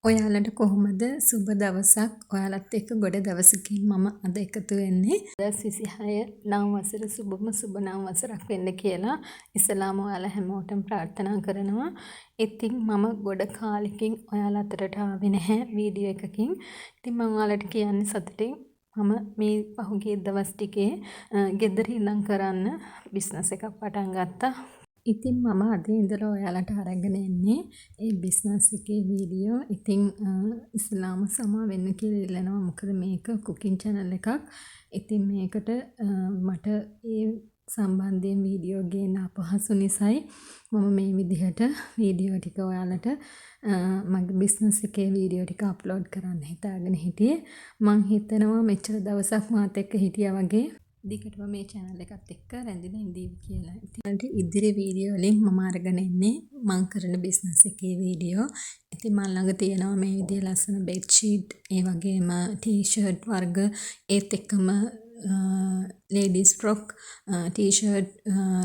ඔයාලට කොහොමද සුබ දවසක් ඔයාලත් එක්ක ගොඩ දවසකින් මම අද එකතු වෙන්නේ 2026 නව වසර සුබම සුබ නව වසරක් වෙන්න කියලා ඉස්සලාම ඔයාලා හැමෝටම ප්‍රාර්ථනා කරනවා. ඉතින් මම ගොඩ කාලෙකින් ඔයාලා අතරට ආවේ නැහැ වීඩියෝ එකකින්. ඉතින් මම ඔයාලට කියන්නේ සතුටින් මම මේ පහුගිය දවස් ටිකේ ගෙදර ඉඳන් කරන්න බිස්නස් එකක් පටන් ගත්තා. ඉතින් මම අද ඉඳලා ඔයාලට අරගෙන එන්නේ ඒ බිස්නස් එකේ වීඩියෝ. ඉතින් ඉස්ලාම සමා වෙන්න කියලා ඉල්ලනවා. මොකද මේක කුකින් channel එකක්. ඉතින් මේකට මට ඒ සම්බන්ධයෙන් වීඩියෝ ගේන්න අපහසු නිසායි මම මේ විදිහට වීඩියෝ ටික ඔයාලට මගේ බිස්නස් එකේ වීඩියෝ ටික අප්ලෝඩ් කරන්න හිතාගෙන හිටියේ. මං හිතනවා මෙච්චර දවසක් මාත් එක්ක හිටියා වගේ දිගටම මේ channel එකත් එක්ක රැඳිලා ඉඳීවි කියලා. ඉතින් ඉදිරි වීඩියෝ වලින් මම අරගෙන එන්නේ මං කරන බිස්නස් එකේ වීඩියෝ. ඉතින් මල් ළඟ තියෙනවා මේ විදිය ලස්සන බෙඩ් ෂීට්, ඒ වගේම ටී-ෂර්ට් වර්ග, ඒත් එක්කම ladies frock, T-shirt,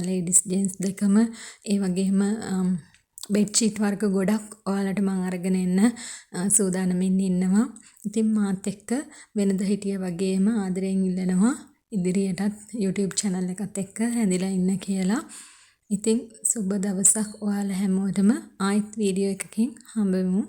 ladies jeans දෙකම, ඒ වගේම බෙඩ් ෂීට් වර්ග ගොඩක් ඔයාලට මම අරගෙන එන්න සූදානමින් ඉන්නවා. ඉතින් මාත් එක්ක වෙනද හිටිය වගේම ආදරෙන් ඉල්ලනවා ඉදිරියටත් YouTube channel එකත් එක්ක රැඳිලා ඉන්න කියලා. ඉතින් සුබ දවසක් ඔයාලා හැමෝටම ආයිත් වීඩියෝ එකකින් හම්බෙමු.